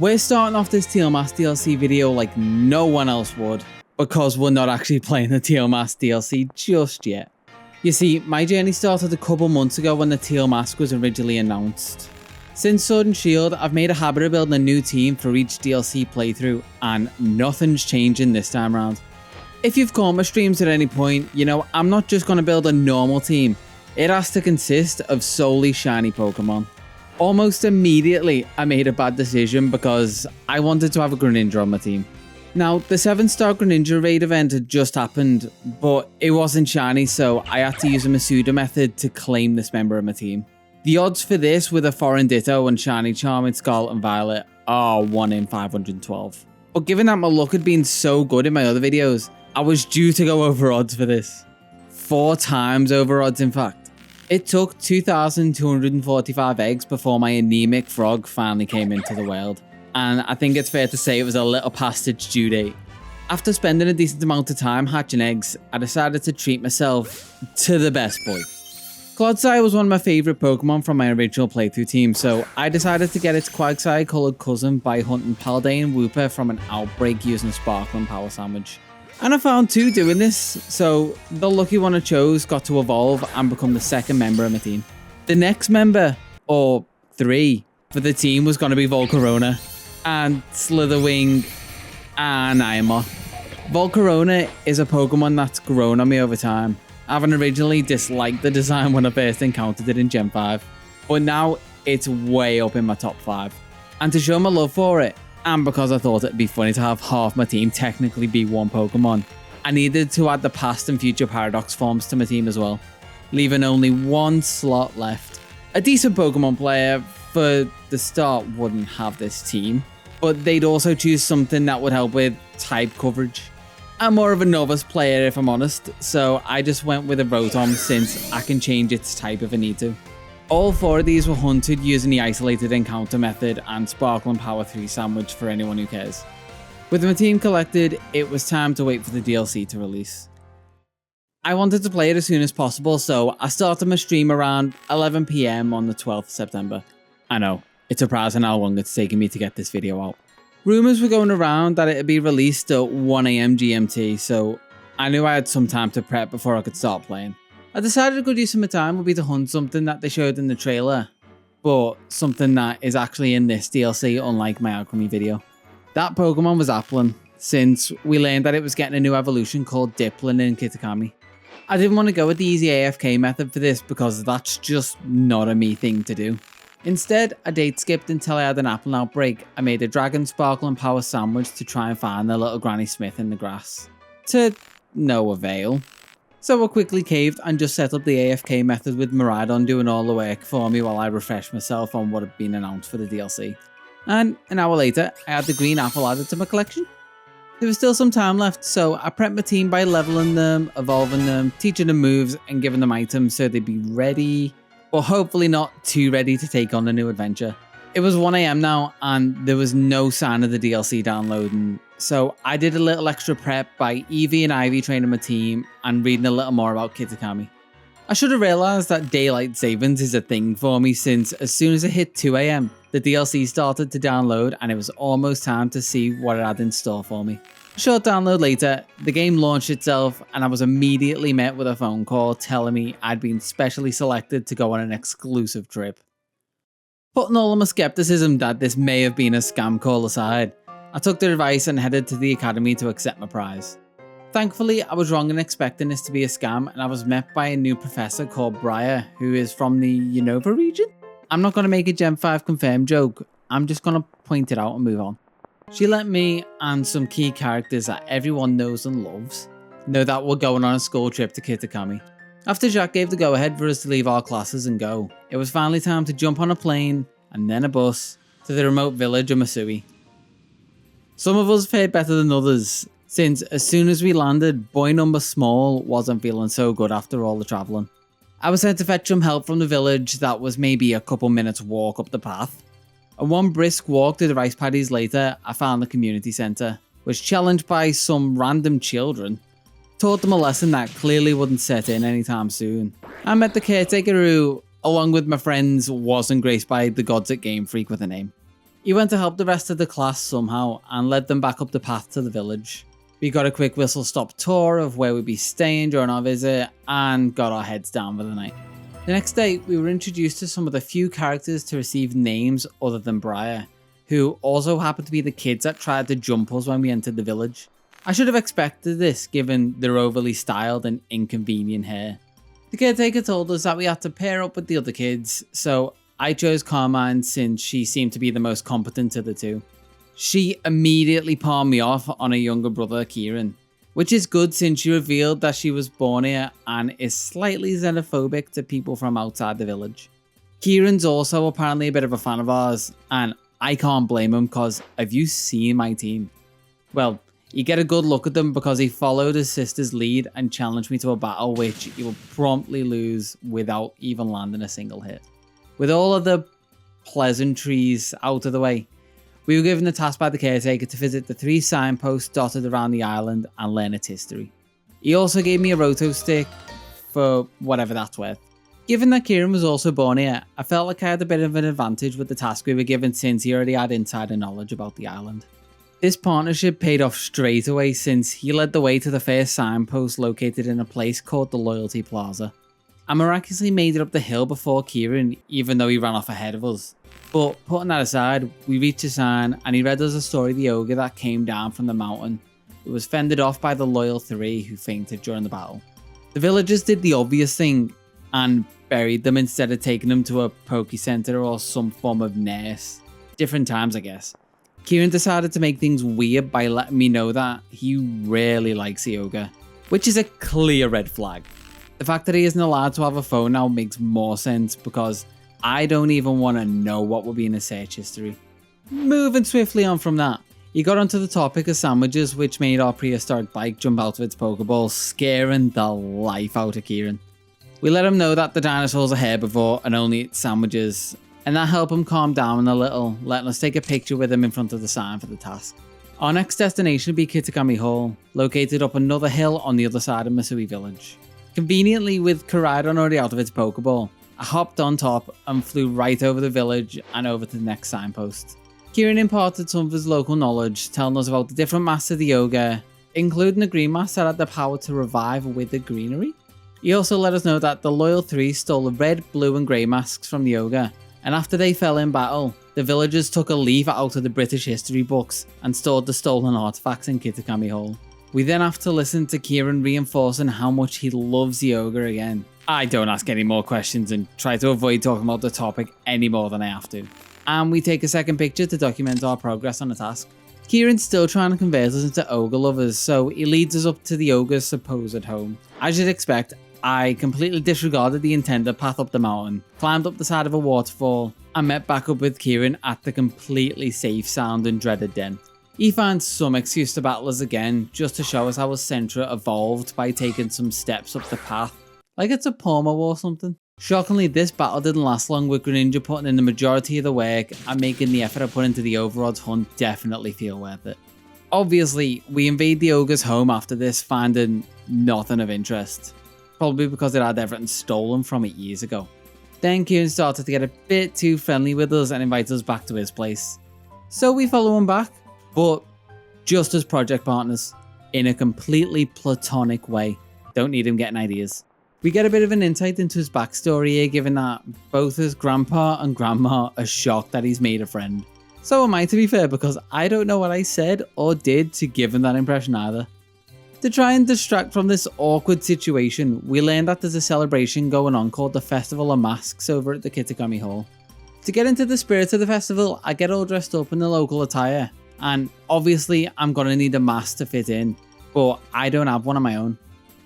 We're starting off this Teal Mask DLC video like no one else would, because we're not actually playing the Teal Mask DLC just yet. You see, my journey started a couple months ago when the Teal Mask was originally announced. Since Sword and Shield, I've made a habit of building a new team for each DLC playthrough, and nothing's changing this time around. If you've caught my streams at any point, you know I'm not just going to build a normal team. It has to consist of solely shiny Pokemon. Almost immediately, I made a bad decision because I wanted to have a Greninja on my team. Now, the 7-star Greninja raid event had just happened, but it wasn't shiny, so I had to use a Masuda method to claim this member of my team. The odds for this with a foreign Ditto and shiny Charm in Scarlet and Violet are 1 in 512. But given that my luck had been so good in my other videos, I was due to go over odds for this. 4 times over odds, in fact. It took 2,245 eggs before my anemic frog finally came into the world, and I think it's fair to say it was a little past its due date. After spending a decent amount of time hatching eggs, I decided to treat myself to the best boy. Clodsire was one of my favourite Pokemon from my original playthrough team, so I decided to get its Quagsire coloured cousin by hunting Paldean and Wooper from an outbreak using a Sparkling Power Sandwich. And I found 2 doing this, so the lucky one I chose got to evolve and become the second member of my team. The next member, or 3, for the team was going to be Volcarona, and Slitherwing, and Moth. Volcarona is a Pokemon that's grown on me over time, having originally disliked the design when I first encountered it in Gen 5, but now it's way up in my top 5. And to show my love for it, and because I thought it'd be funny to have half my team technically be one Pokemon, I needed to add the past and future Paradox forms to my team as well, leaving only 1 slot left. A decent Pokemon player for the start wouldn't have this team, but they'd also choose something that would help with type coverage. I'm more of a novice player if I'm honest, so I just went with a Rotom since I can change its type if I need to. All 4 of these were hunted using the isolated encounter method and Sparkling Power 3 sandwich for anyone who cares. With my team collected, it was time to wait for the DLC to release. I wanted to play it as soon as possible, so I started my stream around 11 PM on the 12th of September. I know, it's surprising how long it's taken me to get this video out. Rumours were going around that it would be released at 1 AM GMT, so I knew I had some time to prep before I could start playing. I decided a good use of my time would be to hunt something that they showed in the trailer, but something that is actually in this DLC, unlike my alchemy video. That Pokemon was Applin, since we learned that it was getting a new evolution called Applin in Kitakami. I didn't want to go with the easy AFK method for this because that's just not a me thing to do. Instead, I date skipped until I had an Applin outbreak. I made a Dragon Sparkling Power Sandwich to try and find the little Granny Smith in the grass. To no avail. So I quickly caved and just set up the AFK method with Miraidon doing all the work for me while I refreshed myself on what had been announced for the DLC. And an hour later, I had the green apple added to my collection. There was still some time left, so I prepped my team by leveling them, evolving them, teaching them moves, and giving them items so they'd be ready, but hopefully not too ready to take on the new adventure. It was 1 AM now, and there was no sign of the DLC downloading, so I did a little extra prep by Eevee and Ivy training my team and reading a little more about Kitakami. I should have realised that daylight savings is a thing for me, since as soon as it hit 2 AM, the DLC started to download and it was almost time to see what it had in store for me. A short download later, the game launched itself and I was immediately met with a phone call telling me I'd been specially selected to go on an exclusive trip. Putting all of my skepticism that this may have been a scam call aside, I took the advice and headed to the academy to accept my prize. Thankfully, I was wrong in expecting this to be a scam, and I was met by a new professor called Briar, who is from the Unova region? I'm not going to make a Gen 5 confirmed joke, I'm just going to point it out and move on. She let me and some key characters that everyone knows and loves know that we're going on a school trip to Kitakami. After Jack gave the go-ahead for us to leave our classes and go, it was finally time to jump on a plane, and then a bus, to the remote village of Masui. Some of us fared better than others, since as soon as we landed, boy number small wasn't feeling so good after all the travelling. I was sent to fetch some help from the village that was maybe a couple minutes walk up the path. And one brisk walk to the rice paddies later, I found the community centre, was challenged by some random children. Taught them a lesson that clearly wouldn't set in anytime soon. I met the caretaker who, along with my friends, wasn't graced by the gods at Game Freak with a name. He went to help the rest of the class somehow and led them back up the path to the village. We got a quick whistle-stop tour of where we'd be staying during our visit and got our heads down for the night. The next day, we were introduced to some of the few characters to receive names other than Briar, who also happened to be the kids that tried to jump us when we entered the village. I should have expected this given their overly styled and inconvenient hair. The caretaker told us that we had to pair up with the other kids, so I chose Carmine since she seemed to be the most competent of the two. She immediately palmed me off on her younger brother Kieran, which is good since she revealed that she was born here and is slightly xenophobic to people from outside the village. Kieran's also apparently a bit of a fan of ours, and I can't blame him because have you seen my team? Well, you get a good look at them because he followed his sister's lead and challenged me to a battle which he will promptly lose without even landing a single hit. With all of the pleasantries out of the way, we were given the task by the caretaker to visit the 3 signposts dotted around the island and learn its history. He also gave me a Roto stick for whatever that's worth. Given that Kieran was also born here, I felt like I had a bit of an advantage with the task we were given since he already had insider knowledge about the island. This partnership paid off straight away since he led the way to the first signpost located in a place called the Loyalty Plaza. I miraculously made it up the hill before Kieran, even though he ran off ahead of us. But putting that aside, we reached the sign and he read us a story of the ogre that came down from the mountain. It was fended off by the loyal 3 who fainted during the battle. The villagers did the obvious thing and buried them instead of taking them to a Poke Center or some form of nurse. Different times, I guess. Kieran decided to make things weird by letting me know that he really likes the ogre, which is a clear red flag. The fact that he isn't allowed to have a phone now makes more sense because I don't even want to know what will be in his search history. Moving swiftly on from that, he got onto the topic of sandwiches, which made our prehistoric bike jump out of its Pokeball, scaring the life out of Kieran. We let him know that the dinosaurs are herbivore and only eat sandwiches, and that helped him calm down a little, letting us take a picture with him in front of the sign for the task. Our next destination would be Kitakami Hall, located up another hill on the other side of Masui Village. Conveniently, with Koraidon already out of its Pokeball, I hopped on top and flew right over the village and over to the next signpost. Kieran imparted some of his local knowledge, telling us about the different masks of the ogre, including the green mask that had the power to revive with the greenery. He also let us know that the loyal 3 stole the red, blue and grey masks from the ogre, and after they fell in battle, the villagers took a leaf out of the British history books and stored the stolen artifacts in Kitakami Hall. We then have to listen to Kieran reinforcing how much he loves the ogre again. I don't ask any more questions and try to avoid talking about the topic any more than I have to. And we take a second picture to document our progress on the task. Kieran's still trying to convert us into ogre lovers, so he leads us up to the ogre's supposed home. As you'd expect, I completely disregarded the intended path up the mountain, climbed up the side of a waterfall, and met back up with Kieran at the completely safe sound and dreaded den. He finds some excuse to battle us again, just to show us how his Sentra evolved by taking some steps up the path, like it's a Pomo or something. Shockingly, this battle didn't last long, with Greninja putting in the majority of the work and making the effort I put into the overodds hunt definitely feel worth it. Obviously, we invade the ogre's home after this, finding nothing of interest. Probably because it had everything stolen from it years ago. Then Kieran started to get a bit too friendly with us and invited us back to his place. So we follow him back, but just as project partners, in a completely platonic way. Don't need him getting ideas. We get a bit of an insight into his backstory here, given that both his grandpa and grandma are shocked that he's made a friend. So am I, to be fair, because I don't know what I said or did to give him that impression either. To try and distract from this awkward situation, we learned that there's a celebration going on called the Festival of Masks over at the Kitakami Hall. To get into the spirit of the festival, I get all dressed up in the local attire, and obviously I'm gonna need a mask to fit in, but I don't have one of my own.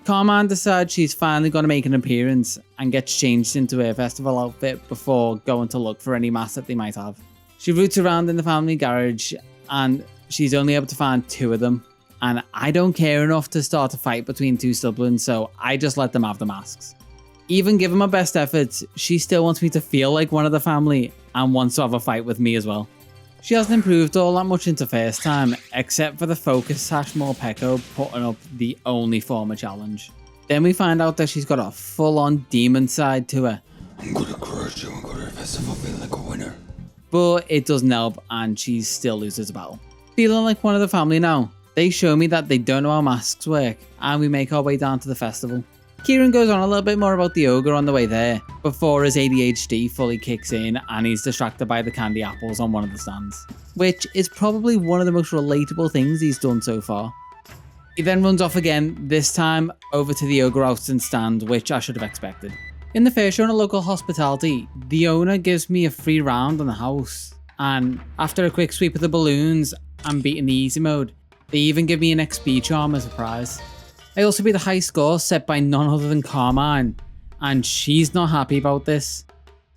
Carmine decides she's finally gonna make an appearance and gets changed into her festival outfit before going to look for any masks that they might have. She roots around in the family garage and she's only able to find 2 of them. And I don't care enough to start a fight between 2 siblings, so I just let them have the masks. Even given my best efforts, she still wants me to feel like one of the family and wants to have a fight with me as well. She hasn't improved all that much into first time, except for the focus Morpeko putting up the only former challenge. Then we find out that she's got a full-on demon side to her. I'm gonna crush you and go to the festival feeling like a winner. but it doesn't help and she still loses the battle. Feeling like one of the family now, they show me that they don't know how masks work and we make our way down to the festival. Kieran goes on a little bit more about the ogre on the way there before his ADHD fully kicks in and he's distracted by the candy apples on one of the stands, which is probably one of the most relatable things he's done so far. He then runs off again, this time over to the Ogre Oustin stand, which I should have expected. In the first show in a local hospitality, the owner gives me a free round on the house, and after a quick sweep of the balloons and beating the easy mode, they even give me an XP charm as a prize. I also beat the high score set by none other than Carmine, and she's not happy about this.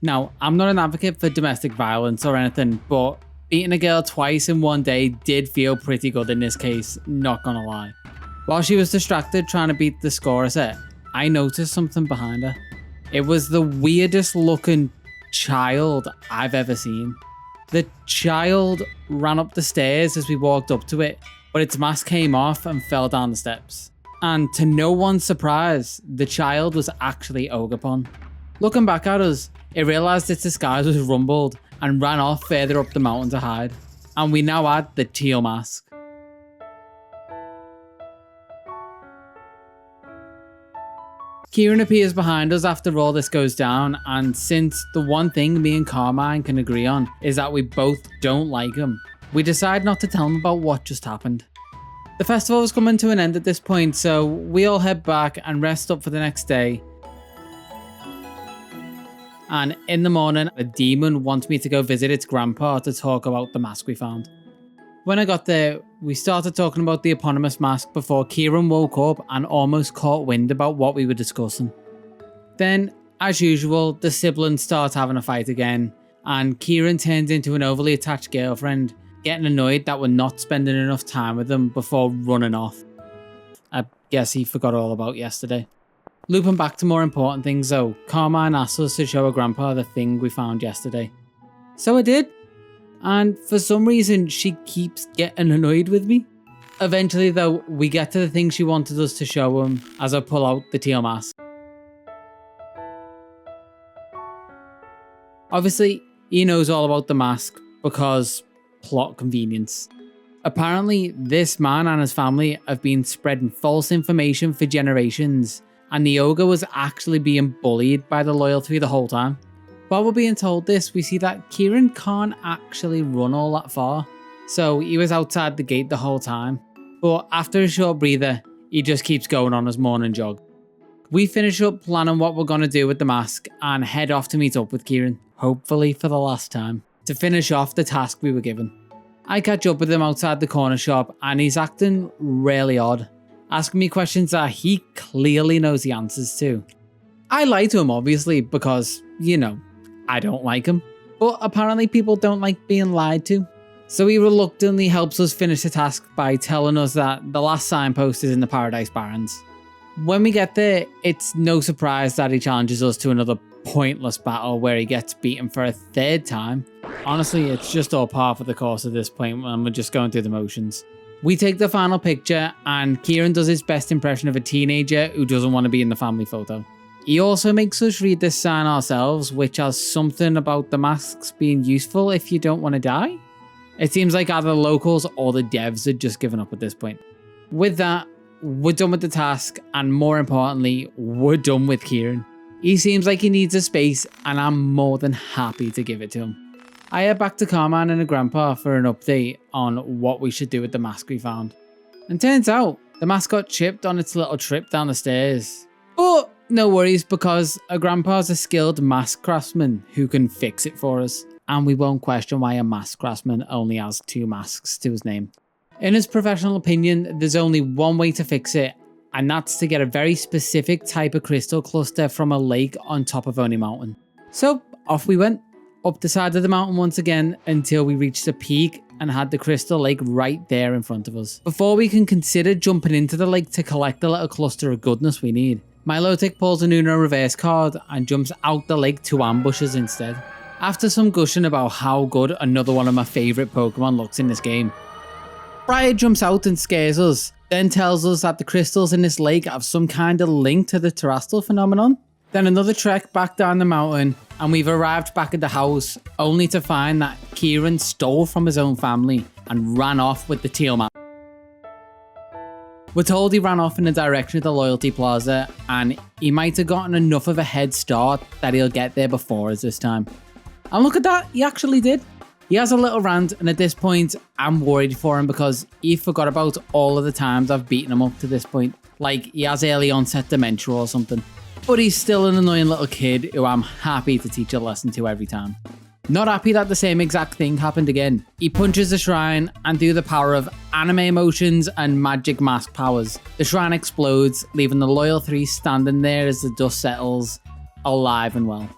Now, I'm not an advocate for domestic violence or anything, but beating a girl twice in one day did feel pretty good in this case, not gonna lie. While she was distracted trying to beat the scorer set, I noticed something behind her. It was the weirdest looking child I've ever seen. The child ran up the stairs as we walked up to it, but its mask came off and fell down the steps. And to no one's surprise, the child was actually Ogrepon. Looking back at us, it realised its disguise was rumbled and ran off further up the mountain to hide. And we now had the Teal Mask. Kieran appears behind us after all this goes down, and since the one thing me and Carmine can agree on is that we both don't like him, we decide not to tell him about what just happened. The festival is coming to an end at this point, so we all head back and rest up for the next day. And in the morning, a demon wants me to go visit its grandpa to talk about the mask we found. When I got there, we started talking about the eponymous mask before Kieran woke up and almost caught wind about what we were discussing. Then, as usual, the siblings start having a fight again, and Kieran turns into an overly attached girlfriend, getting annoyed that we're not spending enough time with them before running off. I guess he forgot all about yesterday. Looping back to more important things though, Carmine asked us to show her grandpa the thing we found yesterday. So I did. And for some reason, she keeps getting annoyed with me. Eventually though, we get to the thing she wanted us to show him as I pull out the Teal Mask. Obviously, he knows all about the mask because plot convenience. Apparently, this man and his family have been spreading false information for generations, and the ogre was actually being bullied by the loyalty the whole time. While we're being told this, we see that Kieran can't actually run all that far, so he was outside the gate the whole time. But after a short breather, he just keeps going on his morning jog. We finish up planning what we're going to do with the mask and head off to meet up with Kieran, hopefully for the last time, to finish off the task we were given. I catch up with him outside the corner shop and he's acting really odd, asking me questions that he clearly knows the answers to. I lie to him obviously because, you know, I don't like him, but apparently people don't like being lied to. So he reluctantly helps us finish the task by telling us that the last signpost is in the Paradise Barrens. When we get there, it's no surprise that he challenges us to another pointless battle where he gets beaten for a third time. Honestly, it's just all par for the course at this point and we're just going through the motions. We take the final picture and Kieran does his best impression of a teenager who doesn't want to be in the family photo. He also makes us read this sign ourselves, which has something about the masks being useful if you don't want to die. It seems like either the locals or the devs had just given up at this point. With that, we're done with the task, and more importantly, we're done with Kieran. He seems like he needs a space, and I'm more than happy to give it to him. I head back to Carmine and a grandpa for an update on what we should do with the mask we found. And turns out, the mask got chipped on its little trip down the stairs. But no worries, because a grandpa's a skilled mask craftsman who can fix it for us, and we won't question why a mask craftsman only has 2 masks to his name. In his professional opinion, there's only one way to fix it, and that's to get a very specific type of crystal cluster from a lake on top of Oni Mountain. So off we went, up the side of the mountain once again until we reached the peak and had the crystal lake right there in front of us. Before we can consider jumping into the lake to collect the little cluster of goodness we need, Milotic pulls an Uno reverse card and jumps out the lake to ambush us instead. After some gushing about how good another one of my favourite Pokemon looks in this game, Briar jumps out and scares us, then tells us that the crystals in this lake have some kind of link to the terrestrial phenomenon. Then another trek back down the mountain, and we've arrived back at the house, only to find that Kieran stole from his own family and ran off with the Teal Mask. We're told he ran off in the direction of the Loyalty Plaza, and he might have gotten enough of a head start that he'll get there before us this time. And look at that, he actually did. He has a little rant, and at this point, I'm worried for him because he forgot about all of the times I've beaten him up to this point. Like he has early onset dementia or something. But he's still an annoying little kid who I'm happy to teach a lesson to every time. Not happy that the same exact thing happened again. He punches the shrine, and through the power of anime emotions and magic mask powers, the shrine explodes, leaving the Loyal 3 standing there as the dust settles, alive and well.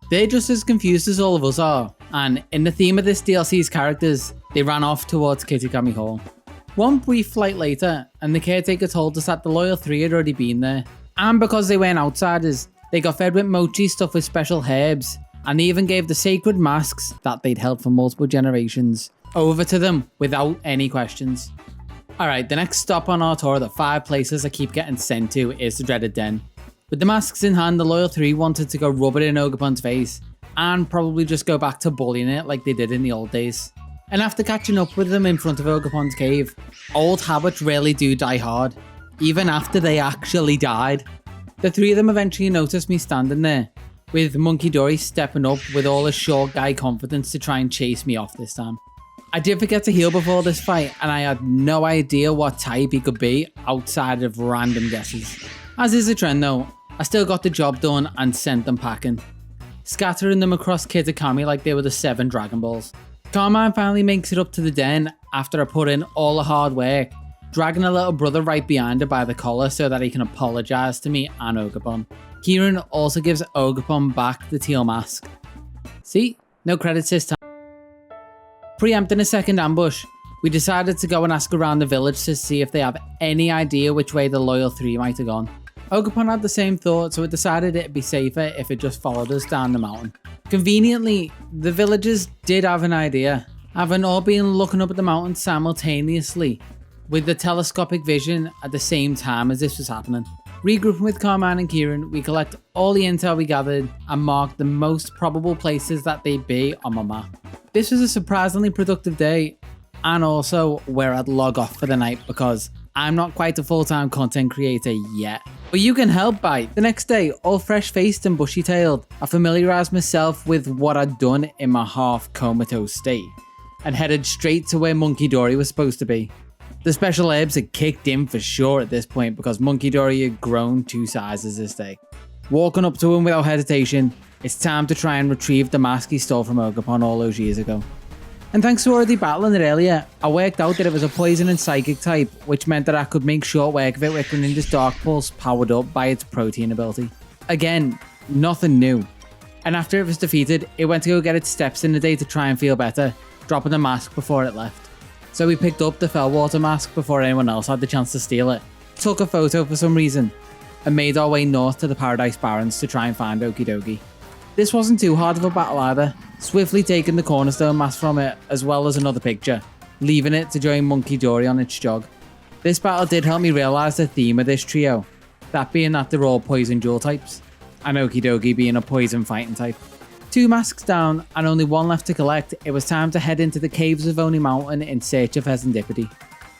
They're just as confused as all of us are, and in the theme of this DLC's characters, they ran off towards Kitakami Hall. One brief flight later, and the caretaker told us that the Loyal 3 had already been there, and because they weren't outsiders, they got fed with mochi stuffed with special herbs, and they even gave the sacred masks that they'd held for multiple generations over to them without any questions. Alright, the next stop on our tour of the 5 places I keep getting sent to is the dreaded den. With the masks in hand, the Loyal 3 wanted to go rub it in Ogrepon's face, and probably just go back to bullying it like they did in the old days. And after catching up with them in front of Ogrepon's cave, old habits really do die hard, even after they actually died. The 3 of them eventually noticed me standing there, with Munkidori stepping up with all his short guy confidence to try and chase me off this time. I did forget to heal before this fight, and I had no idea what type he could be outside of random guesses. As is the trend though, I still got the job done and sent them packing, scattering them across Kitakami like they were the 7 Dragon Balls. Carmine finally makes it up to the den after I put in all the hard work, dragging a little brother right behind her by the collar so that he can apologise to me and Ogrepon. Kieran also gives Ogrepon back the Teal Mask. See? No credits this time. Preempting a second ambush, we decided to go and ask around the village to see if they have any idea which way the Loyal 3 might have gone. Ogrepon had the same thought, so it decided it'd be safer if it just followed us down the mountain. Conveniently, the villagers did have an idea, having all been looking up at the mountain simultaneously, with the telescopic vision at the same time as this was happening. Regrouping with Carmine and Kieran, we collect all the intel we gathered and mark the most probable places that they'd be on my map. This was a surprisingly productive day, and also where I'd log off for the night because I'm not quite a full-time content creator yet. But you can help by the next day, all fresh-faced and bushy-tailed, I familiarised myself with what I'd done in my half-comatose state, and headed straight to where Munkidori was supposed to be. The special herbs had kicked in for sure at this point because Munkidori had grown 2 sizes this day. Walking up to him without hesitation, it's time to try and retrieve the mask he stole from Ogrepon all those years ago. And thanks to already battling it earlier, I worked out that it was a poison and psychic type, which meant that I could make short work of it with Greninja's Dark Pulse powered up by its protein ability. Again, nothing new. And after it was defeated, it went to go get its steps in the day to try and feel better, dropping the mask before it left. So we picked up the Fellwater mask before anyone else had the chance to steal it, took a photo for some reason, and made our way north to the Paradise Barrens to try and find Okidogi. This wasn't too hard of a battle either, swiftly taking the Cornerstone mask from it as well as another picture, leaving it to join Munkidori on its jog. This battle did help me realise the theme of this trio, that being that they're all poison dual types, and Okidogi being a poison fighting type. 2 masks down and only 1 left to collect, it was time to head into the caves of Oni Mountain in search of Fezandipiti.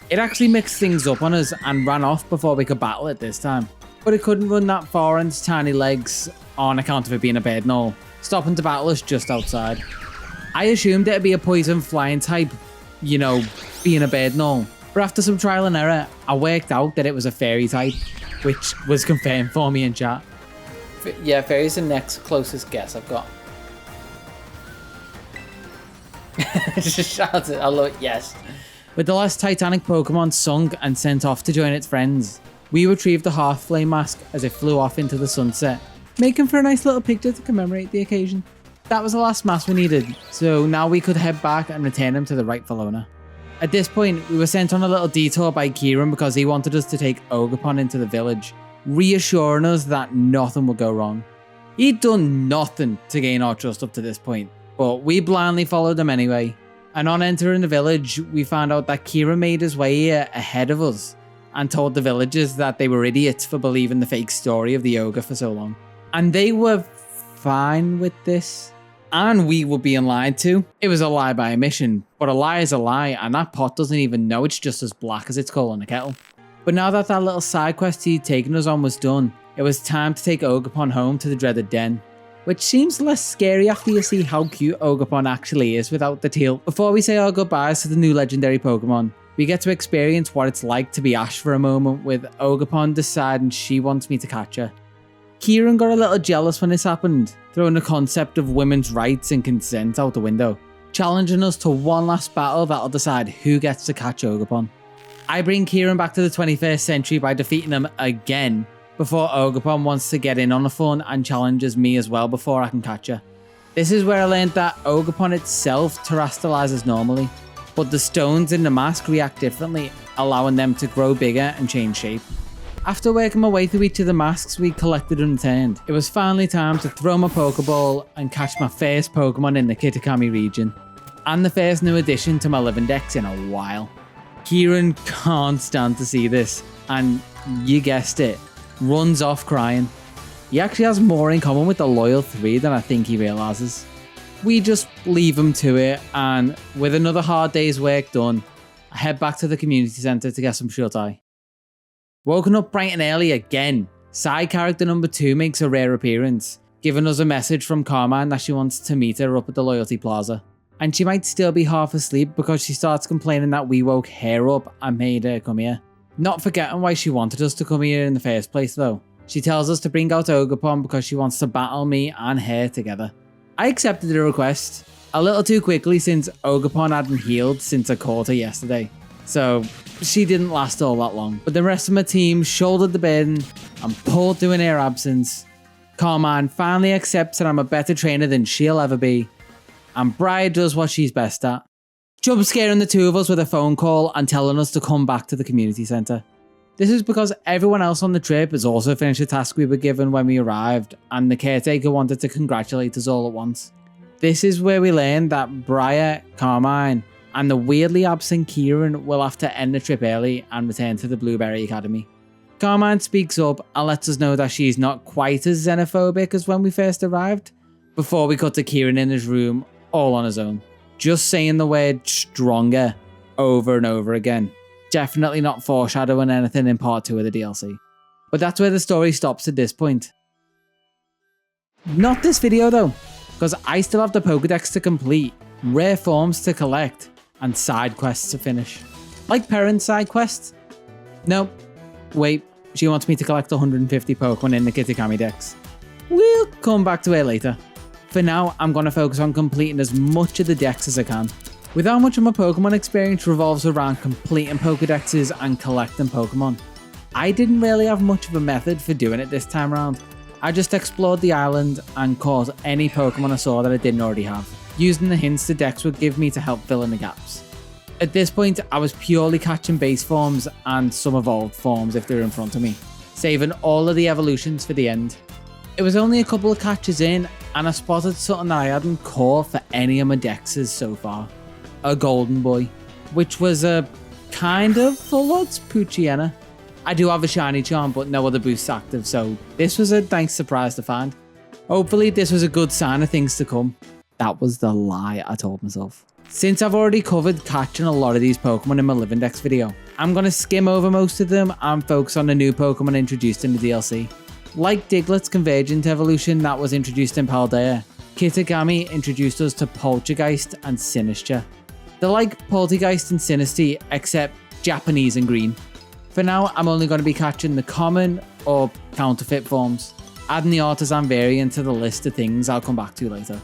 It actually mixed things up on us and ran off before we could battle it this time, but it couldn't run that far on its tiny legs on account of it being a bird knoll, stopping to battle us just outside. I assumed it'd be a poison flying type, you know, being a bird knoll, but after some trial and error, I worked out that it was a fairy type, which was confirmed for me in chat. Yeah, fairy's the next closest guess I've got. Just shout it, I love it, yes. With the last Titanic Pokemon sunk and sent off to join its friends, we retrieved the Half Flame mask as it flew off into the sunset, making for a nice little picture to commemorate the occasion. That was the last mask we needed, so now we could head back and return him to the rightful owner. At this point, we were sent on a little detour by Kieran because he wanted us to take Ogrepon into the village, reassuring us that nothing would go wrong. He'd done nothing to gain our trust up to this point, but we blindly followed him anyway. And on entering the village, we found out that Kieran made his way here ahead of us and told the villagers that they were idiots for believing the fake story of the ogre for so long. And they were fine with this. And we were being lied to. It was a lie by omission, but a lie is a lie, and that pot doesn't even know it's just as black as its coal in a kettle. But now that that little side quest he'd taken us on was done, it was time to take Ogrepon home to the dreaded den, which seems less scary after you see how cute Ogrepon actually is without the teal. Before we say our goodbyes to the new legendary Pokemon, we get to experience what it's like to be Ash for a moment, with Ogrepon deciding she wants me to catch her. Kieran got a little jealous when this happened, throwing the concept of women's rights and consent out the window, challenging us to one last battle that'll decide who gets to catch Ogrepon. I bring Kieran back to the 21st century by defeating him again, before Ogrepon wants to get in on the fun and challenges me as well before I can catch her. This is where I learned that Ogrepon itself terrestrializes normally, but the stones in the mask react differently, allowing them to grow bigger and change shape. After working my way through each of the masks we collected and returned, it was finally time to throw my Pokeball and catch my first Pokemon in the Kitakami region, and the first new addition to my living dex in a while. Kieran can't stand to see this, and you guessed it, runs off crying. He actually has more in common with the loyal 3 than I think he realises. We just leave him to it, and with another hard day's work done, I head back to the community centre to get some shut-eye. Woken up bright and early again, side character number 2 makes a rare appearance, giving us a message from Carmine that she wants to meet her up at the Loyalty Plaza. And she might still be half asleep because she starts complaining that we woke her up and made her come here. Not forgetting why she wanted us to come here in the first place though. She tells us to bring out Ogrepon because she wants to battle me and her together. I accepted the request, a little too quickly since Ogrepon hadn't healed since I caught her yesterday. So she didn't last all that long, but the rest of my team shouldered the burden and pulled through in her absence. Carmine finally accepts that I'm a better trainer than she'll ever be, and Briar does what she's best at, jump scaring the two of us with a phone call and telling us to come back to the community centre. This is because everyone else on the trip has also finished the task we were given when we arrived, and the caretaker wanted to congratulate us all at once. This is where we learned that Briar, Carmine, and the weirdly absent Kieran will have to end the trip early and return to the Blueberry Academy. Carmine speaks up and lets us know that she's not quite as xenophobic as when we first arrived, before we cut to Kieran in his room all on his own, just saying the word stronger over and over again. Definitely not foreshadowing anything in part 2 of the DLC. But that's where the story stops at this point. Not this video though, because I still have the Pokedex to complete, rare forms to collect, and side quests to finish. Like Perrin's side quests? Nope. Wait, she wants me to collect 150 Pokemon in the Kitakami Dex. We'll come back to it later. For now, I'm going to focus on completing as much of the Dex as I can. With how much of my Pokemon experience revolves around completing Pokedexes and collecting Pokemon, I didn't really have much of a method for doing it this time around. I just explored the island and caught any Pokemon I saw that I didn't already have, using the hints the Dex would give me to help fill in the gaps. At this point, I was purely catching base forms and some evolved forms if they're in front of me, saving all of the evolutions for the end. It was only a couple of catches in, and I spotted something that I hadn't caught for any of my Dexes so far. A Golden Boy, which was a kind of full odds Poochyena. I do have a shiny charm, but no other boosts active, so this was a nice surprise to find. Hopefully this was a good sign of things to come. That was the lie I told myself. Since I've already covered catching a lot of these Pokemon in my Living Dex video, I'm going to skim over most of them and focus on the new Pokemon introduced in the DLC. Like Diglett's Convergent evolution that was introduced in Paldean, Kitakami introduced us to Poltchageist and Sinistcha. They're like Poltchageist and Sinistea, except Japanese and green. For now, I'm only going to be catching the common or counterfeit forms, adding the Artisan variant to the list of things I'll come back to later.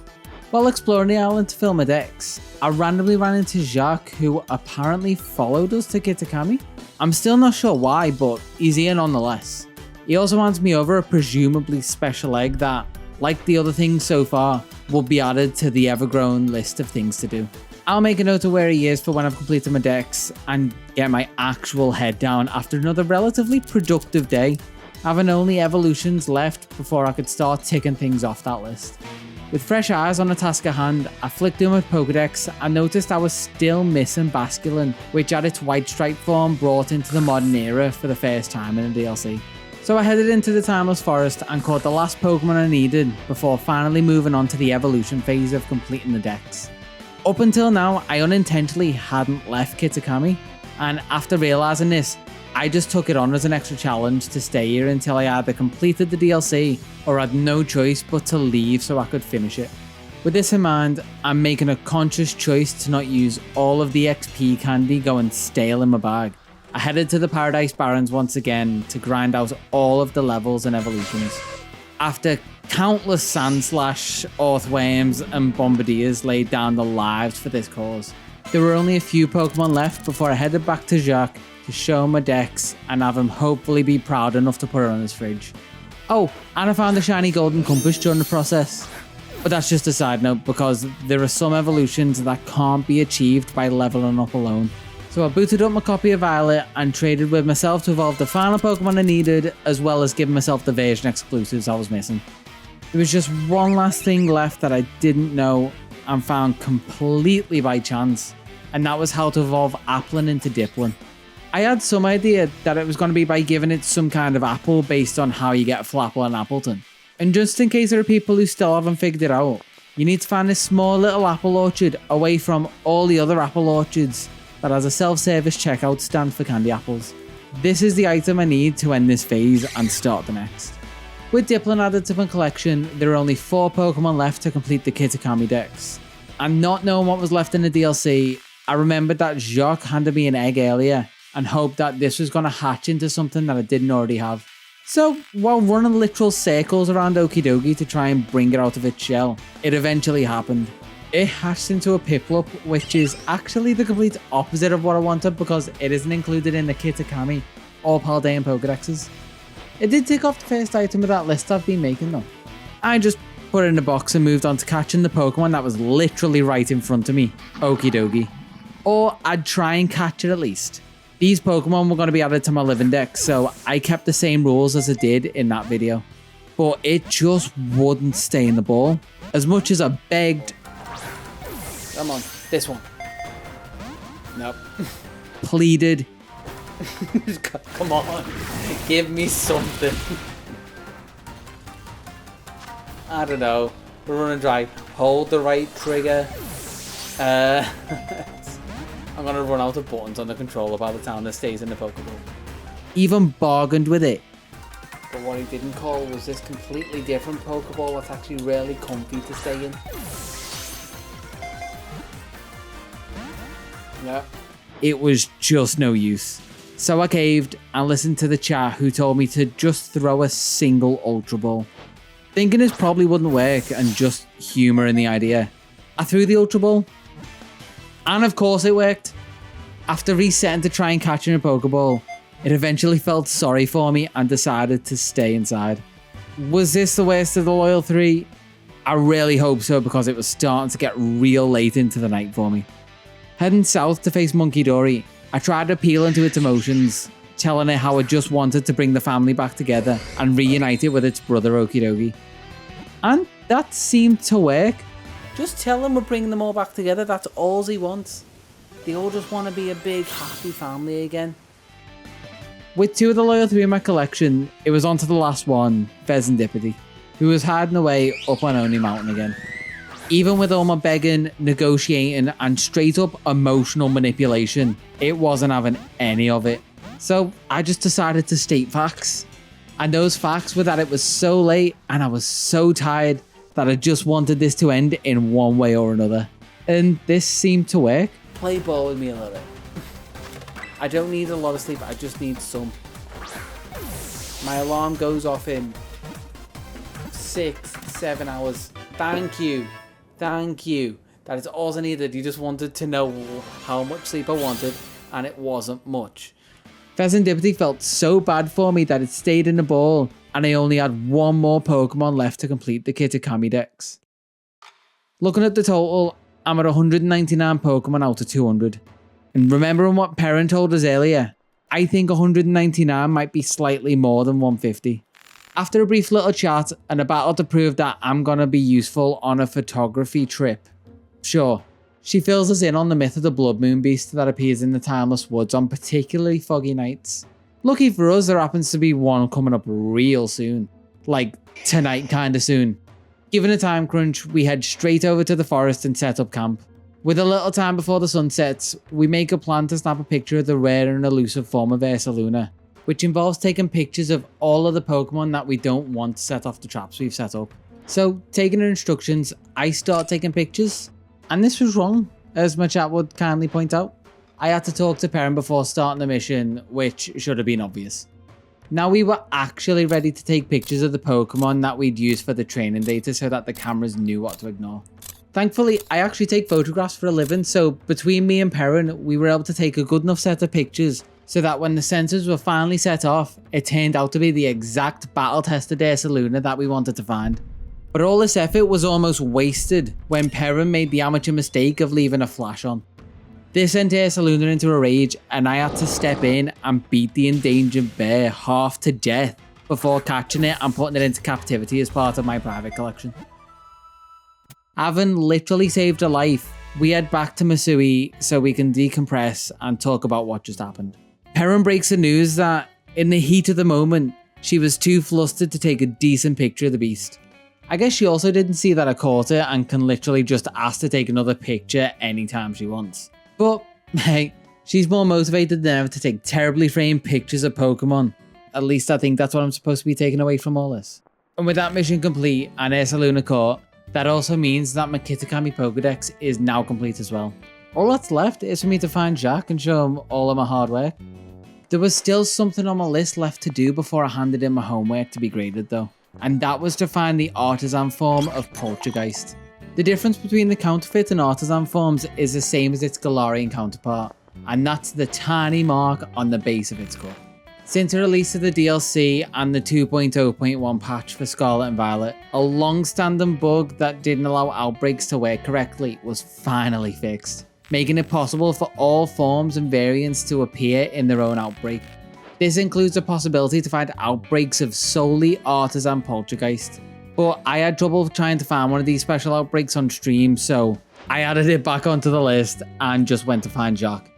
While exploring the island to fill my Dex, I randomly ran into Jacques, who apparently followed us to Kitakami. I'm still not sure why, but he's here nonetheless. He also hands me over a presumably special egg that, like the other things so far, will be added to the ever-growing list of things to do. I'll make a note of where he is for when I've completed my Dex and get my actual head down after another relatively productive day, having only evolutions left before I could start ticking things off that list. With fresh eyes on the task at hand, I flicked through my Pokedex and noticed I was still missing Basculin, which had its White Stripe form brought into the modern era for the first time in the DLC. So I headed into the Timeless Forest and caught the last Pokemon I needed before finally moving on to the evolution phase of completing the Dex. Up until now, I unintentionally hadn't left Kitakami, and after realising this, I just took it on as an extra challenge to stay here until I either completed the DLC or had no choice but to leave so I could finish it. With this in mind, I'm making a conscious choice to not use all of the XP candy going stale in my bag. I headed to the Paradise Barrens once again to grind out all of the levels and evolutions. After countless Sandslash, Earthworms and Bombardiers laid down their lives for this cause, there were only a few Pokemon left before I headed back to Jacques to show my Dex and have him hopefully be proud enough to put it on his fridge. Oh, and I found a shiny golden compass during the process. But that's just a side note because there are some evolutions that can't be achieved by leveling up alone. So I booted up my copy of Violet and traded with myself to evolve the final Pokemon I needed, as well as giving myself the version exclusives I was missing. There was just one last thing left that I didn't know and found completely by chance, and that was how to evolve Applin into Dipplin. I had some idea that it was going to be by giving it some kind of apple based on how you get Flapple and Appleton. And just in case there are people who still haven't figured it out, you need to find this small little apple orchard away from all the other apple orchards that has a self-service checkout stand for candy apples. This is the item I need to end this phase and start the next. With Dipplin added to my collection, there are only 4 Pokemon left to complete the Kitakami Dex. And not knowing what was left in the DLC, I remembered that Jacques handed me an egg earlier and hoped that this was going to hatch into something that I didn't already have. So, while running literal circles around Okidogi to try and bring it out of its shell, it eventually happened. It hatched into a Piplup, which is actually the complete opposite of what I wanted because it isn't included in the Kitakami or Paldean Pokedexes. It did tick off the first item of that list I've been making though. I just put it in a box and moved on to catching the Pokemon that was literally right in front of me, Okidogi. Or I'd try and catch it at least. These Pokemon were going to be added to my living deck, so I kept the same rules as I did in that video. But it just wouldn't stay in the ball. As much as I begged... Come on, this one. Nope. Pleaded. Come on, give me something. I don't know. We're running dry. Hold the right trigger. I'm gonna run out of buttons on the controller by the time this stays in the Pokeball. Even bargained with it. But what he didn't call was this completely different Pokeball that's actually really comfy to stay in. Yeah. It was just no use. So I caved and listened to the chat who told me to just throw a single Ultra Ball. Thinking this probably wouldn't work and just humour in the idea, I threw the Ultra Ball. And of course it worked. After resetting to try and catching a Pokeball, it eventually felt sorry for me and decided to stay inside. Was this the worst of the loyal 3? I really hope so because it was starting to get real late into the night for me. Heading south to face Munkidori, I tried appealing to its emotions, telling it how I just wanted to bring the family back together and reunite it with its brother Okidogi. And that seemed to work. Just tell him we're bringing them all back together, that's all he wants. They all just want to be a big happy family again. With 2 of the loyal 3 in my collection, it was on to the last one, Fezandipiti, who was hiding away up on Oni Mountain again. Even with all my begging, negotiating, and straight up emotional manipulation, it wasn't having any of it. So I just decided to state facts. And those facts were that it was so late and I was so tired that I just wanted this to end in one way or another. And this seemed to work. Play ball with me a little bit. I don't need a lot of sleep, I just need some. My alarm goes off in 6-7 hours. Thank you. Thank you. That is all I needed. You just wanted to know how much sleep I wanted, and it wasn't much. Fezandipiti felt so bad for me that it stayed in the ball, and I only had 1 more Pokemon left to complete the Kitakami Dex. Looking at the total, I'm at 199 Pokemon out of 200. And remembering what Perrin told us earlier, I think 199 might be slightly more than 150. After a brief little chat and a battle to prove that I'm gonna be useful on a photography trip, sure, she fills us in on the myth of the Bloodmoon beast that appears in the Timeless Woods on particularly foggy nights. Lucky for us, there happens to be one coming up real soon. Like tonight kinda soon. Given a time crunch, we head straight over to the forest and set up camp. With a little time before the sun sets, we make a plan to snap a picture of the rare and elusive form of Ursaluna, which involves taking pictures of all of the Pokemon that we don't want to set off the traps we've set up. So, taking her instructions, I start taking pictures, and this was wrong, as my chat would kindly point out. I had to talk to Perrin before starting the mission, which should have been obvious. Now we were actually ready to take pictures of the Pokemon that we'd use for the training data so that the cameras knew what to ignore. Thankfully, I actually take photographs for a living, so between me and Perrin, we were able to take a good enough set of pictures so that when the sensors were finally set off, it turned out to be the exact battle-tested Ursaluna that we wanted to find. But all this effort was almost wasted when Perrin made the amateur mistake of leaving a flash on. This sent Ursaluna into a rage, and I had to step in and beat the endangered bear half to death before catching it and putting it into captivity as part of my private collection. Having literally saved a life, we head back to Masui so we can decompress and talk about what just happened. Perrin breaks the news that, in the heat of the moment, she was too flustered to take a decent picture of the beast. I guess she also didn't see that I caught her and can literally just ask to take another picture anytime she wants. But, hey, she's more motivated than ever to take terribly framed pictures of Pokemon. At least I think that's what I'm supposed to be taking away from all this. And with that mission complete and Ursaluna caught, that also means that my Kitakami Pokedex is now complete as well. All that's left is for me to find Jack and show him all of my hard work. There was still something on my list left to do before I handed in my homework to be graded though. And that was to find the Artisan form of Poltchageist. The difference between the counterfeit and Artisan forms is the same as its Galarian counterpart, and that's the tiny mark on the base of its cup. Since the release of the DLC and the 2.0.1 patch for Scarlet and Violet, a long-standing bug that didn't allow outbreaks to work correctly was finally fixed, making it possible for all forms and variants to appear in their own outbreak. This includes the possibility to find outbreaks of solely Artisan Poltchageist. But I had trouble trying to find one of these special outbreaks on stream, so I added it back onto the list and just went to find Jack.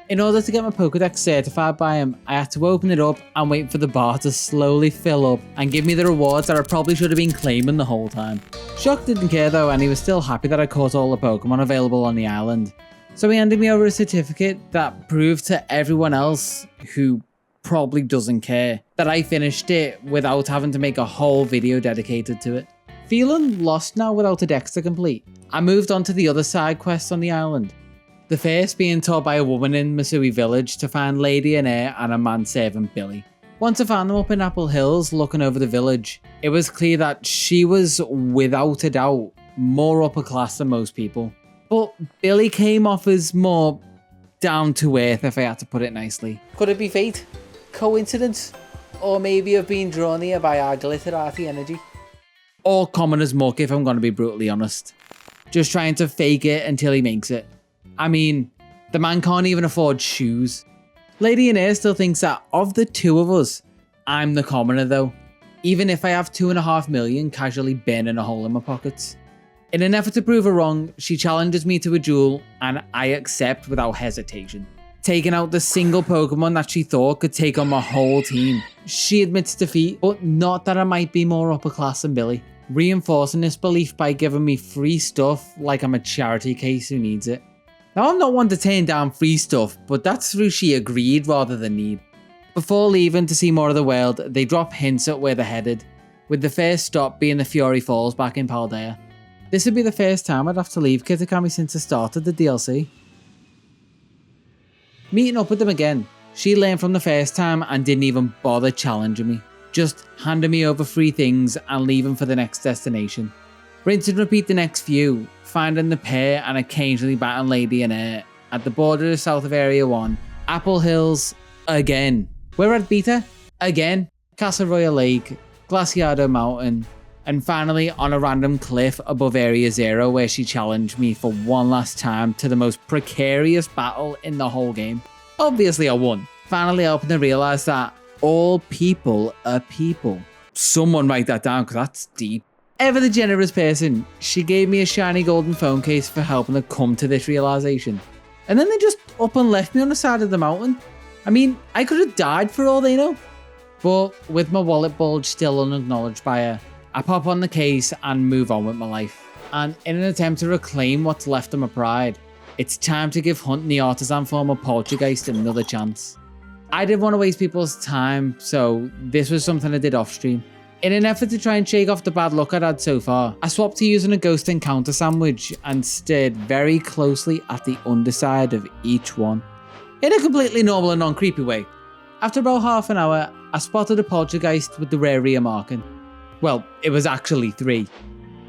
In order to get my Pokedex certified by him, I had to open it up and wait for the bar to slowly fill up and give me the rewards that I probably should have been claiming the whole time. Shock didn't care though, and he was still happy that I caught all the Pokemon available on the island. So he handed me over a certificate that proved to everyone else, who probably doesn't care, that I finished it without having to make a whole video dedicated to it. Feeling lost now without a dex to complete, I moved on to the other side quests on the island. The first being taught by a woman in Masui village to find Lady and Air and a manservant Billy. Once I found them up in Apple Hills looking over the village, it was clear that she was, without a doubt, more upper class than most people. But Billy came off as more down to earth, if I had to put it nicely. Could it be fate? Coincidence? Or maybe I've been drawn here by our glitterati energy? All common as muck, if I'm going to be brutally honest. Just trying to fake it until he makes it. I mean, the man can't even afford shoes. Lady in Air still thinks that of the two of us, I'm the commoner though. Even if I have 2.5 million casually burning a hole in my pockets. In an effort to prove her wrong, she challenges me to a duel and I accept without hesitation. Taking out the single Pokemon that she thought could take on my whole team. She admits defeat, but not that I might be more upper class than Billy, reinforcing this belief by giving me free stuff like I'm a charity case who needs it. Now I'm not one to turn down free stuff, but that's through she agreed rather than need. Before leaving to see more of the world, they drop hints at where they're headed, with the first stop being the Fury Falls back in Paldean. This would be the first time I'd have to leave Kitakami since I started the DLC. Meeting up with them again, she learned from the first time and didn't even bother challenging me, just handing me over free things and leaving for the next destination. Rinse and repeat the next few, finding the pair and occasionally battling Lady in Air at the border of south of Area 1, Apple Hills, again. We're at Beta, again, Casa Royal Lake, Glaciado Mountain, and finally on a random cliff above Area 0 where she challenged me for one last time to the most precarious battle in the whole game. Obviously I won, finally helping her realise that all people are people. Someone write that down because that's deep. Ever the generous person, she gave me a shiny golden phone case for helping her come to this realisation. And then they just up and left me on the side of the mountain. I mean, I could have died for all they know. But with my wallet bulge still unacknowledged by her, I pop on the case and move on with my life. And in an attempt to reclaim what's left of my pride, it's time to give hunting the Artisan form of Poltchageist another chance. I didn't want to waste people's time, so this was something I did off stream. In an effort to try and shake off the bad luck I'd had so far, I swapped to using a ghost encounter sandwich and stared very closely at the underside of each one. In a completely normal and non-creepy way. After about half an hour, I spotted a Poltchageist with the rare rear marking. Well, it was actually 3.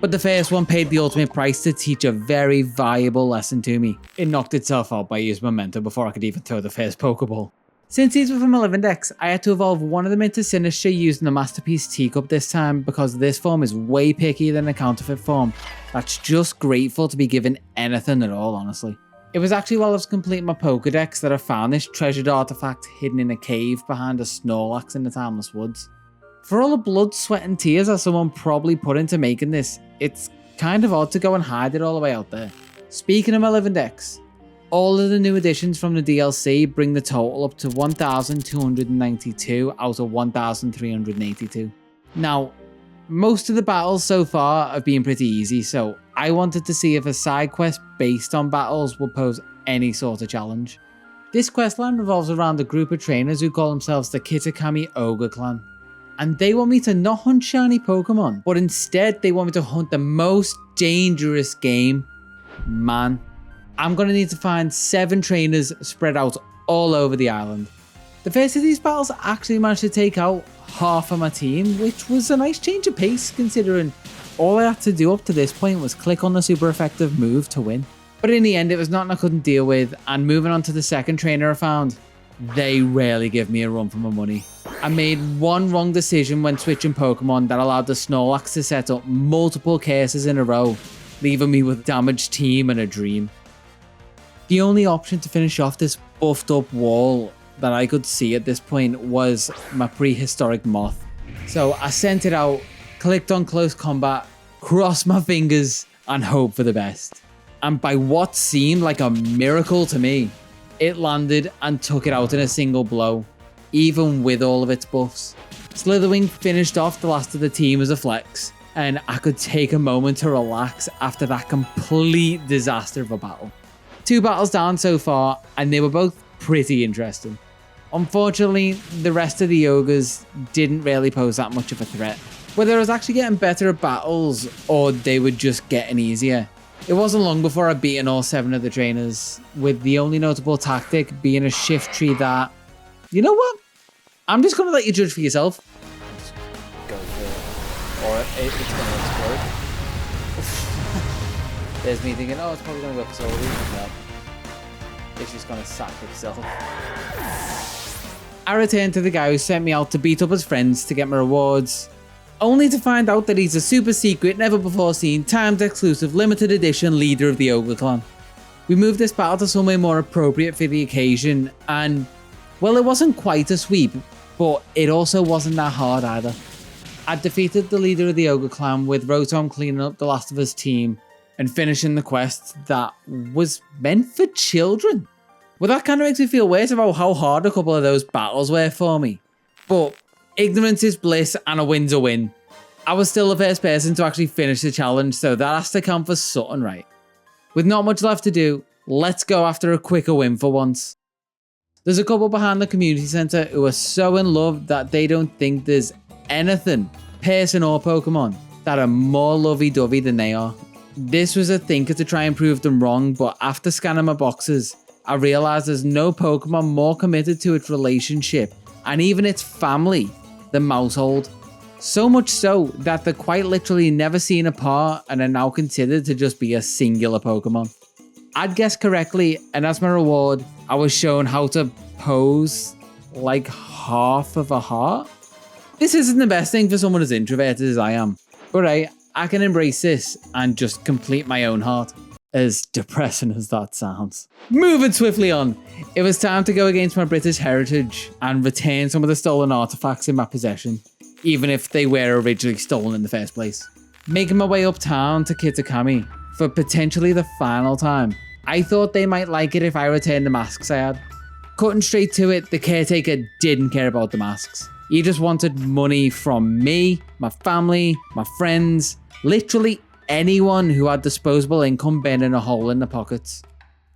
But the first one paid the ultimate price to teach a very valuable lesson to me. It knocked itself out by using momentum before I could even throw the first Pokeball. Since these were from my living dex, I had to evolve one of them into Sinister using the Masterpiece Teacup this time because this form is way pickier than a counterfeit form. That's just grateful to be given anything at all, honestly. It was actually while I was completing my Pokedex that I found this treasured artifact hidden in a cave behind a Snorlax in the Timeless Woods. For all the blood, sweat and tears that someone probably put into making this, it's kind of odd to go and hide it all the way out there. Speaking of my living dex, all of the new additions from the DLC bring the total up to 1,292 out of 1,382. Now, most of the battles so far have been pretty easy, so I wanted to see if a side quest based on battles would pose any sort of challenge. This questline revolves around a group of trainers who call themselves the Kitakami Ogre Clan. And they want me to not hunt shiny Pokemon, but instead they want me to hunt the most dangerous game, man. I'm going to need to find 7 trainers spread out all over the island. The first of these battles actually managed to take out half of my team, which was a nice change of pace considering all I had to do up to this point was click on the super effective move to win. But in the end it was nothing I couldn't deal with, and moving on to the second trainer I found, they rarely give me a run for my money. I made one wrong decision when switching Pokemon that allowed the Snorlax to set up multiple curses in a row, leaving me with a damaged team and a dream. The only option to finish off this buffed up wall that I could see at this point was my prehistoric Moth. So I sent it out, clicked on close combat, crossed my fingers and hoped for the best. And by what seemed like a miracle to me, it landed and took it out in a single blow, even with all of its buffs. Slitherwing finished off the last of the team as a flex, and I could take a moment to relax after that complete disaster of a battle. 2 battles down so far, and they were both pretty interesting. Unfortunately, the rest of the ogres didn't really pose that much of a threat. Whether I was actually getting better at battles, or they were just getting easier. It wasn't long before I'd beaten all 7 of the trainers, with the only notable tactic being a shift tree that... You know what? I'm just going to let you judge for yourself. Just go for it. Or it's going to explode. There's me thinking, oh, it's probably going to go for Soul Reef. No. It's just going to sack itself. I returned to the guy who sent me out to beat up his friends to get my rewards, only to find out that he's a super secret, never before seen, timed exclusive, limited edition leader of the Ogre Clan. We moved this battle to somewhere more appropriate for the occasion, and, well, it wasn't quite a sweep, but it also wasn't that hard either. I defeated the leader of the Ogre Clan with Rotom cleaning up the last of his team and finishing the quest that was meant for children. Well, that kind of makes me feel worse about how hard a couple of those battles were for me. But ignorance is bliss and a win's a win. I was still the first person to actually finish the challenge, so that has to count for something, right? With not much left to do, let's go after a quicker win for once. There's a couple behind the community centre who are so in love that they don't think there's anything, person or Pokemon, that are more lovey-dovey than they are. This was a thinker to try and prove them wrong, but after scanning my boxes, I realised there's no Pokemon more committed to its relationship, and even its family, than Mousehold. So much so that they're quite literally never seen apart and are now considered to just be a singular Pokemon. I'd guessed correctly, and as my reward, I was shown how to pose like half of a heart. This isn't the best thing for someone as introverted as I am, but I can embrace this and just complete my own heart, as depressing as that sounds. Moving swiftly on, it was time to go against my British heritage and return some of the stolen artifacts in my possession, even if they were originally stolen in the first place. Making my way uptown to Kitakami for potentially the final time, I thought they might like it if I returned the masks I had. Cutting straight to it, the caretaker didn't care about the masks. He just wanted money from me, my family, my friends, literally anyone who had disposable income burning a hole in their pockets.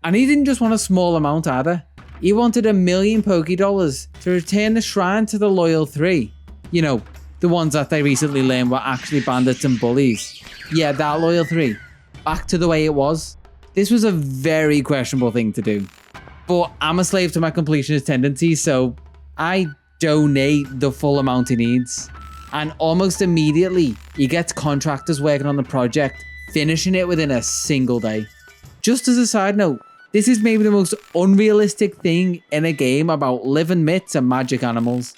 And he didn't just want a small amount either. He wanted $1 million Pokédollars to return the shrine to the loyal 3. You know, the ones that they recently learned were actually bandits and bullies. Yeah, that loyal 3. Back to the way it was. This was a very questionable thing to do. But I'm a slave to my completionist tendencies, so I donate the full amount he needs. And almost immediately, he gets contractors working on the project, finishing it within a single day. Just as a side note, this is maybe the most unrealistic thing in a game about living myths and magic animals.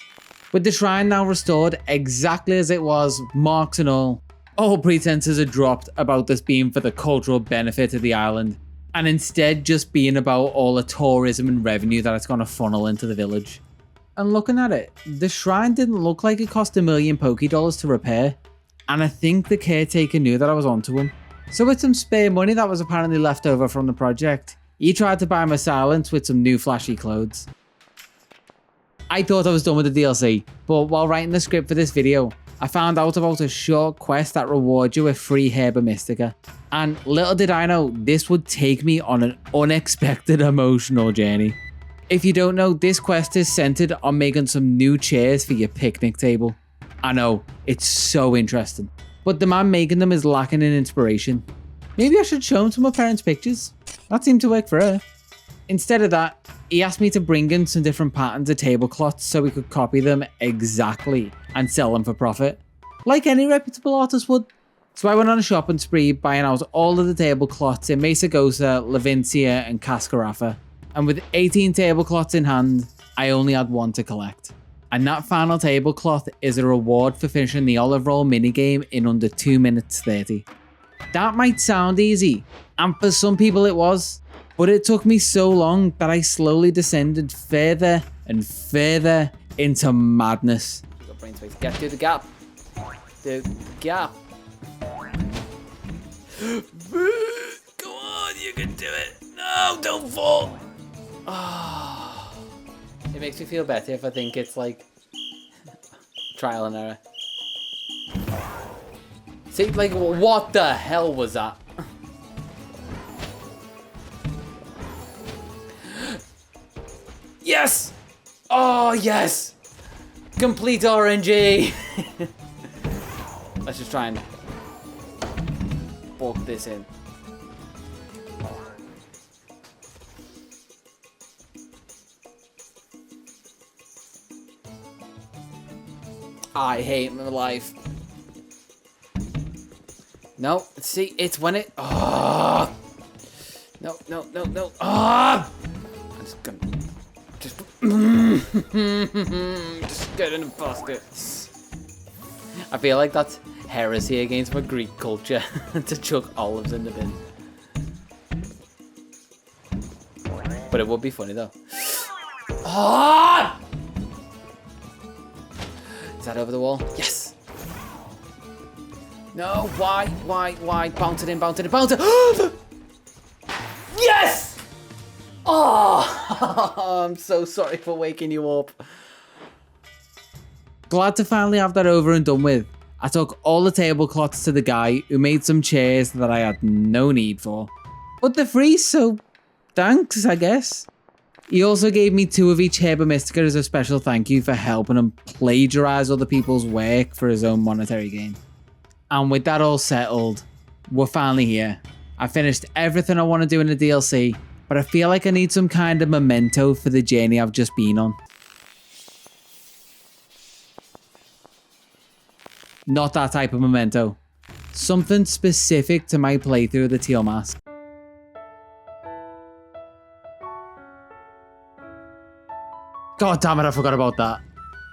With the shrine now restored exactly as it was, marks and all pretenses are dropped about this being for the cultural benefit of the island, and instead just being about all the tourism and revenue that it's going to funnel into the village. And looking at it, the shrine didn't look like it cost $1 million Pokédollars to repair, and I think the caretaker knew that I was onto him. So with some spare money that was apparently left over from the project, he tried to buy my silence with some new flashy clothes. I thought I was done with the DLC, but while writing the script for this video, I found out about a short quest that rewards you with free Herba Mystica. And little did I know, this would take me on an unexpected emotional journey. If you don't know, this quest is centered on making some new chairs for your picnic table. I know, it's so interesting. But the man making them is lacking in inspiration. Maybe I should show him some of Perrin's pictures. That seemed to work for her. Instead of that, he asked me to bring in some different patterns of tablecloths so we could copy them exactly and sell them for profit, like any reputable artist would. So I went on a shopping spree buying out all of the tablecloths in Mesagosa, Levincia and Cascarafa, and with 18 tablecloths in hand, I only had one to collect. And that final tablecloth is a reward for finishing the olive roll minigame in under 2 minutes 30. That might sound easy, and for some people it was, but it took me so long that I slowly descended further and further into madness. Got brain space. Get through the gap. The gap. Go on, you can do it. No, don't fall. Oh. It makes me feel better if I think it's like trial and error. See, like, what the hell was that? Yes! Oh, yes! Complete RNG! Let's just try and bulk this in. I hate my life. No, see, it's when it... Oh! No, no, no, no. Oh! I'm just gonna... Just get in the basket. I feel like that's heresy against my Greek culture to chuck olives in the bin. But it would be funny though. Oh! Is that over the wall? Yes! No, why? Bounce it in, bounce it in, bounce it! Yes! Oh, I'm so sorry for waking you up. Glad to finally have that over and done with. I took all the tablecloths to the guy who made some chairs that I had no need for. But they're free, so thanks, I guess. He also gave me 2 of each Herba Mystica as a special thank you for helping him plagiarize other people's work for his own monetary gain. And with that all settled, we're finally here. I finished everything I want to do in the DLC, but I feel like I need some kind of memento for the journey I've just been on. Not that type of memento. Something specific to my playthrough of the Teal Mask. God damn it, I forgot about that.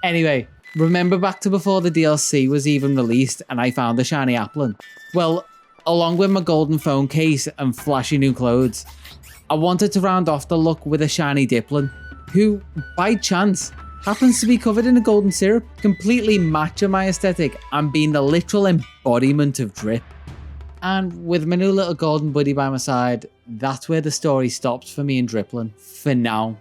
Anyway, remember back to before the DLC was even released and I found a shiny Applin? Well, along with my golden phone case and flashy new clothes, I wanted to round off the look with a shiny Dipplin, who, by chance, happens to be covered in a golden syrup, completely matching my aesthetic and being the literal embodiment of drip. And with my new little golden buddy by my side, that's where the story stops for me and Dripplin, for now.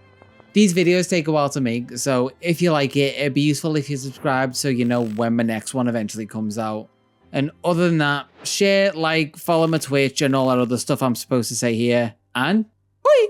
These videos take a while to make, so if you like it, it'd be useful if you subscribe so you know when my next one eventually comes out. And other than that, share, like, follow my Twitch and all that other stuff I'm supposed to say here, and bye!